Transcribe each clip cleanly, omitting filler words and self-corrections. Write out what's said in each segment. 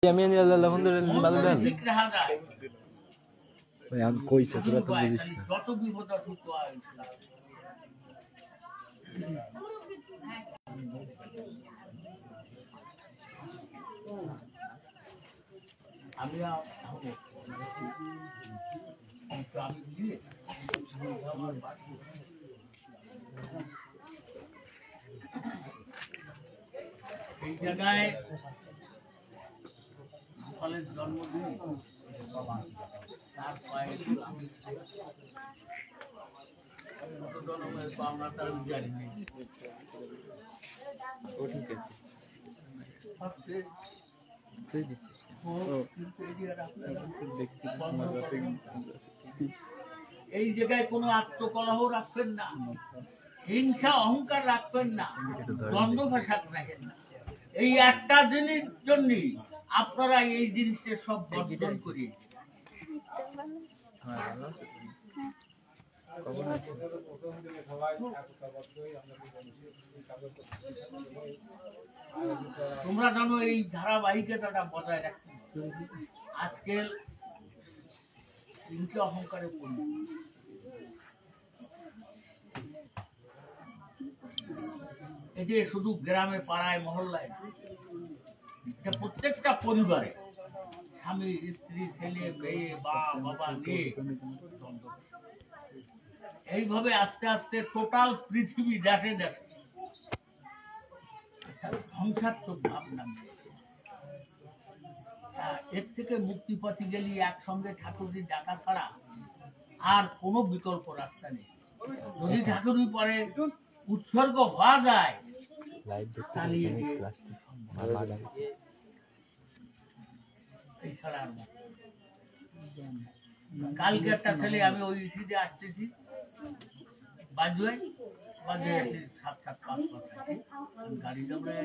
আমি আলহামদুলিল্লাহ ভালো দেন ভাই আমি কইছে তোরা তো বুঝিস না যত বিপদ আমি এই জায়গায় গোপালের জন্মদিন তার পায়ে আমি জন্মের পাওনা তার জানি ও ঠিক আছে এই জায়গায় কোনো আত্মকলহ রাখবেন না, হিংসা অহংকার রাখবেন না, দ্বন্দ্ব ভাষা রাখেন না। এই একটা জিনিস জন্য আপনারা এই জিনিসটা সব বর্জন করিয়ে তোমরা জানো এই ধারাবাহিকতাটা বজায় রাখতে আজকের হিংসা অহংকারে পড়ি এটি শুধু গ্রামে পাড়ায় মহল্লায় এটা প্রত্যেকটা পরিবারে স্বামী স্ত্রী ছেলে মেয়ে বাবা নিয়ে এইভাবে আস্তে আস্তে টোটাল পৃথিবী দেশে দেশে ধ্বংসাত্মক ভাব নামে এর থেকে মুক্তি পাতে গেলে একসঙ্গে ঠাকুরজি ডাকা ছাড়া আর কোনো বিকল্প রাস্তা নেই। যদি ঠাকুরজি পরে উৎসর্গ হওয়া যায় কালকে একটা ছেলে আমি ওই ইসিতে আসতেছি বাজুয়াই বাজে 7-5 গাড়ি জমে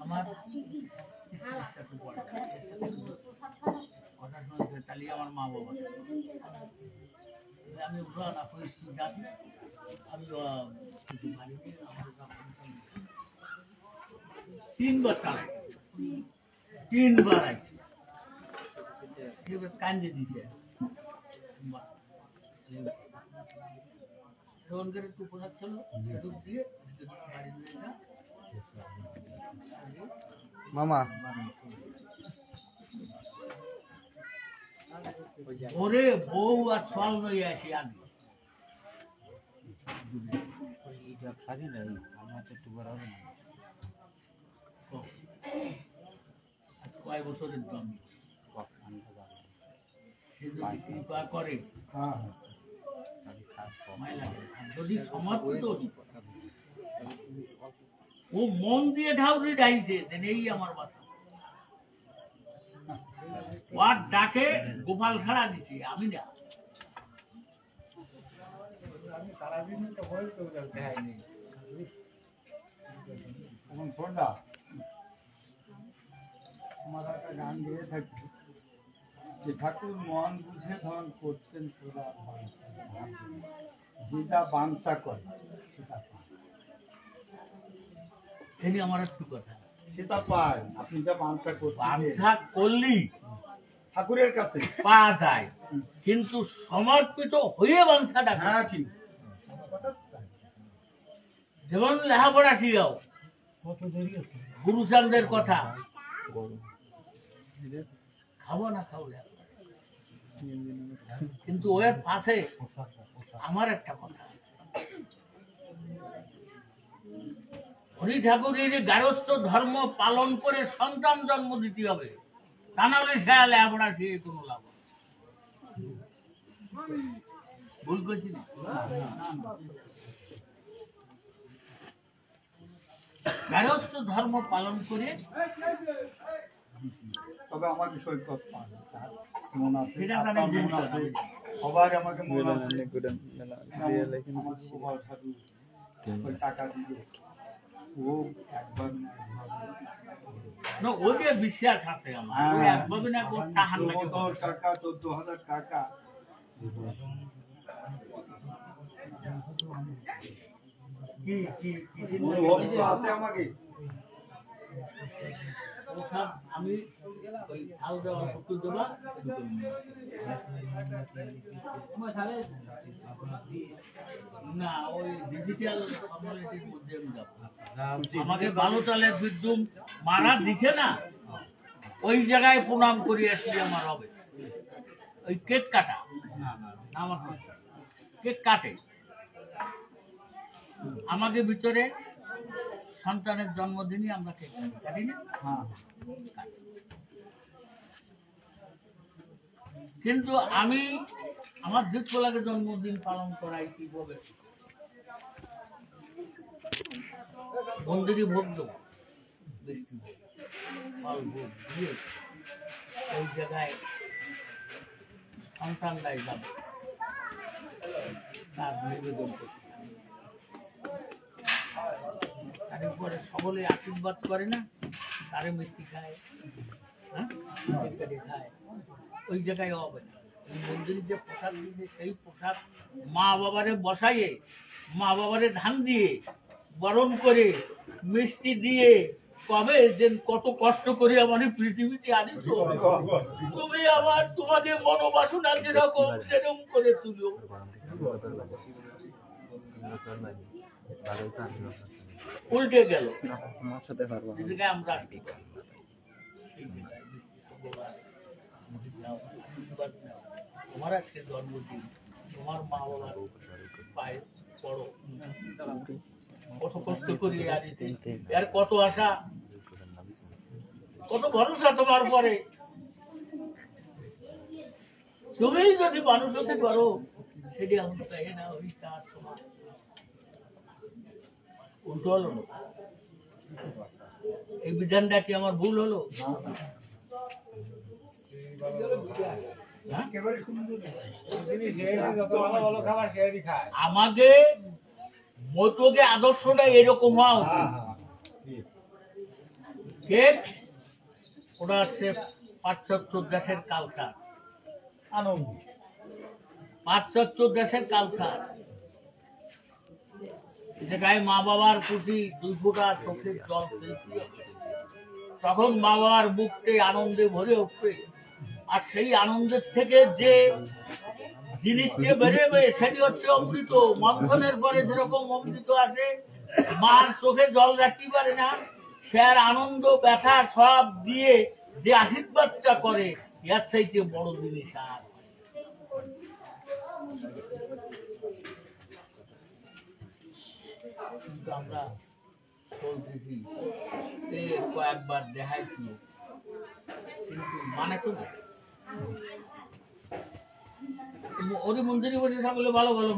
আমার কথা শুনছে তাহলে আমার মা বাবা আমি উঠা না পরিস্থিতি জানি আমি তিনবার চালাই 3বার আইছি কান্দে দিছে মামা ওরে বউ আর ফল নই আসি আমি কয় বছরের জন্ম করে যদি সমর্পিত ও মন দিয়ে ঢাউরি ডাইছে এই আমার বাচ্চা ওর ডাকে গোপাল ছাড়া দিছি আমি না আমার একটা গান গেয়ে থাকি যে ঠাকুর মন বুঝে ধন করছেন তোরা যেটা বাঞ্ছা করে সেটা পায় এই আমার একটু কথা সেটা পায় আপনি যা বাঞ্ছা বাঞ্ছা করলি ঠাকুরের কাছে পাওয়া যায় কিন্তু সমর্পিত হয়ে বাঞ্ছাটা হ্যাঁ ঠিক যেমন লেখাপড়া শিখাও গুরুচাঁদের কথা খাবো না খাবো কিন্তু ওর পাশে আমার একটা কথা হরি ঠাকুরের গারস্থ ধর্ম পালন করে সন্তান জন্ম দিতে হবে, তা নাহলে সে লেখাপড়া শিখে কোনো লাভ ভুল করছি না। গারস্থ ধর্ম পালন করে তবে আমাকে সৈকত মন আছে সবাই আমাকে মন আছে টাকা দিয়ে ও একবার ওই যে বিশ্বাস আছে আমার একভাবে না টাকা 14,000 টাকা কি আছে আমাকে প্রসাদ আমি ওই ঝাল দেওয়ার একটু দেবা এরকম না, ওই ডিজিটাল ফর্মালিটির মধ্যে আমি যাবো। আমাকে ভালো চালের বিদ্যুৎ মারা দিছে না, ওই জায়গায় প্রণাম করি আসলে আমার হবে। ওই কেক কাটা আমার কেক কাটে আমাকে ভিতরে সন্তানের জন্মদিনই আমরা কেক কাটি না। কিন্তু আমি আমার দুধকলাকে জন্মদিন পালন করাই কিভাবে মন্দিরে ভোগ দেবো, বৃষ্টি ভোগ, ফল ভোগ দিয়ে ওই জায়গায় সন্তানরাই যাবে তার নিবেদন করতে। তারপরে সকলে আশীর্বাদ করে না, তারে মিষ্টি খায়, হ্যাঁ কেটে খায়, ওই জায়গায় হবে না। ওই মন্দিরে যে প্রসাদ দিয়েছে সেই প্রসাদ মা বাবারে বসাইয়ে, মা বাবারে ধান দিয়ে বরণ করে মিষ্টি দিয়ে কবে যে কত কষ্ট করে আমার এই পৃথিবীতে আনিছো, তুমি আমার তোমাকে মনোবাসনা যেরকম সেরকম করে তুলো। উল্টে গেল এদিকে আমরা ঠিক তোমার আজকে জন্মদিন, তোমার মা বাবার পায়ে পড়ো, কত কষ্ট করি আনিতে, এর কত আশা, কত ভরসা তোমার পরে। তুমি যদি মানুষ হতে পারো সেটি আমি চাই না, ওই কাজ তোমার উল্টো হলো না। এই বিধানটা কি আমার ভুল হলো? আমাকে মতকে আদর্শটা এরকম হওয়া উচিত। কেক ওরা হচ্ছে পাশ্চাত্য দেশের কালচার, আনন্দ পাশ্চাত্য দেশের কালচার। যেখানে মা বাবার প্রতি দুই ফোঁটা চোখের জল ফেলতে, তখন মা বাবার বুকতে আনন্দে ভরে উঠবে। আর সেই আনন্দের থেকে যে জিনিসটা বেরোবে সেটি হচ্ছে অমৃত। মন্থনের পরে যেরকম অমৃত আসে, মার চোখে জল রাখতে পারে না, সে আর আনন্দ ব্যথা সব দিয়ে যে আশীর্বাদটা করে, এর চাইতে বড় জিনিস আর কিন্তু আমরা বলতেছি কয়েকবার দেখাইছি, কিন্তু মানে তো ওরে মন্দিরে বসে থাকলে ভালো ভালো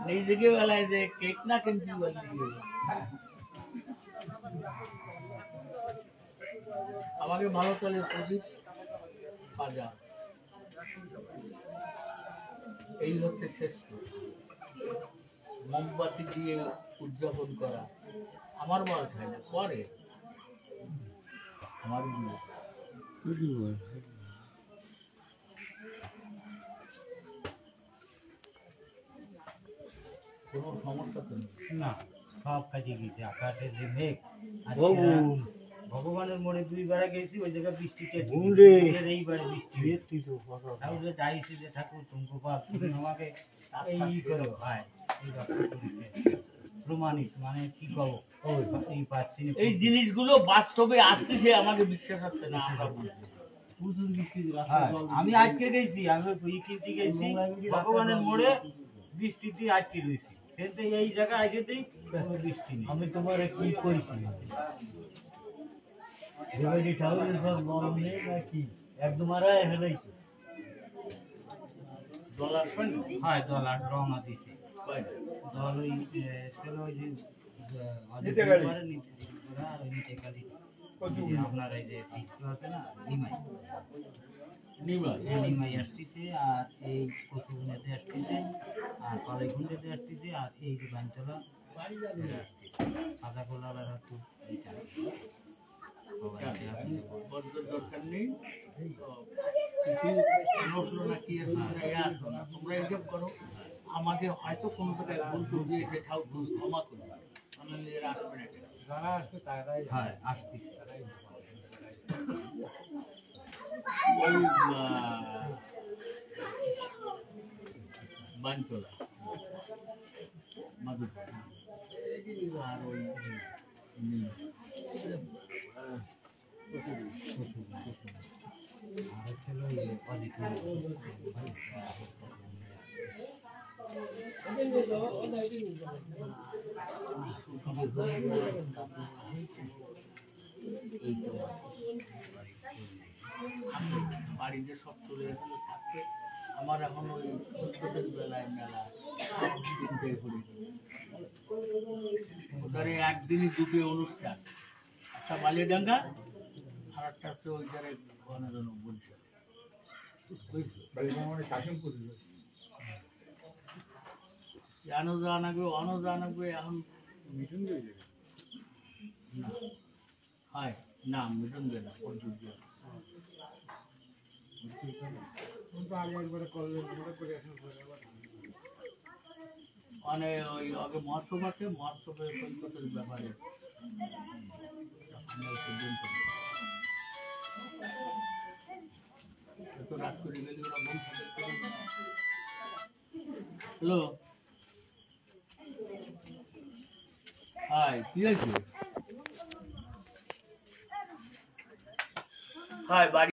নিজেকে বেলায় যে কেক না কিনতে বলি। আমাকে ভালো চলে প্রদীপ বাজার, এই হচ্ছে শ্রেষ্ঠ। মোমবাতি দিয়ে উদযাপন করা আমার বয়স হয় না, পরে আমার কোনো সমস্যা তো নেই না, সব কাজে গেছে। আকাশের যে মেঘ, ভগবানের মনে দুইবার গেছি, ওই জায়গায় বৃষ্টিতে এইবারে বৃষ্টি ঠাকুর চাইছে যে ঠাকুর তুমি আমাকে এই করে হয়, এই প্রমাণিত, মানে কি করবো এই পাচ্ছি না। এই জিনিসগুলো বাস্তবে আসতেছে, আমাকে বিশ্বাস হচ্ছে না। প্রচুর বৃষ্টি, আমি আজকে গেছি, আমি ওই কিনতে গেছি ভগবানের মোড়ে, বৃষ্টিতে আটকে রয়েছি। কিন্তু এই জায়গায় আজকেতেই কোনো বৃষ্টি নেই। আমি তোমার কি করেছি একদম জল আসবে না? হ্যাঁ, দল আর রওনা দিছে। দল ওই ছিল ওই যে আপনার এই যে আছে না নিমাই, নিমাই আসতেছে, আর এই কচুগুনেতে আসতেছে, আর কলাইগুন্ডেতে আসতেছে, আর এই যে বাঞ্চলা সাদা গোলার আর একটু দরকার নেই, তোমরা এইসব করো। আমাকে হয়তো কোনো জায়গায় ভুল করে দিয়েছে, ঠাকুর ক্ষমা করবে, আমি আসবে না। হ্যাঁ আসতেছে ওই বানচলা মাধুপুর আর ওই আর ছিল অজিত এই তো বাড়িতে সব চলে গেছিল থাকতে আমার এখন ওই ছোটের বেলায় মেলা তিনটে করি ওখানে একদিনই দুটো অনুষ্ঠান একটা বালিডাঙ্গা আর একটা হচ্ছে ওই ধারে ঘন বলছে জানাবে এখন না হয় না মিটন দেয় না পর্যন্ত মানে ওই আগে মহোৎসব আছে মহোৎসবের সৈকতের ব্যাপারে এত রাত করে গেলে ওরা হ্যালো হাই কি আছে হাই বাড়ি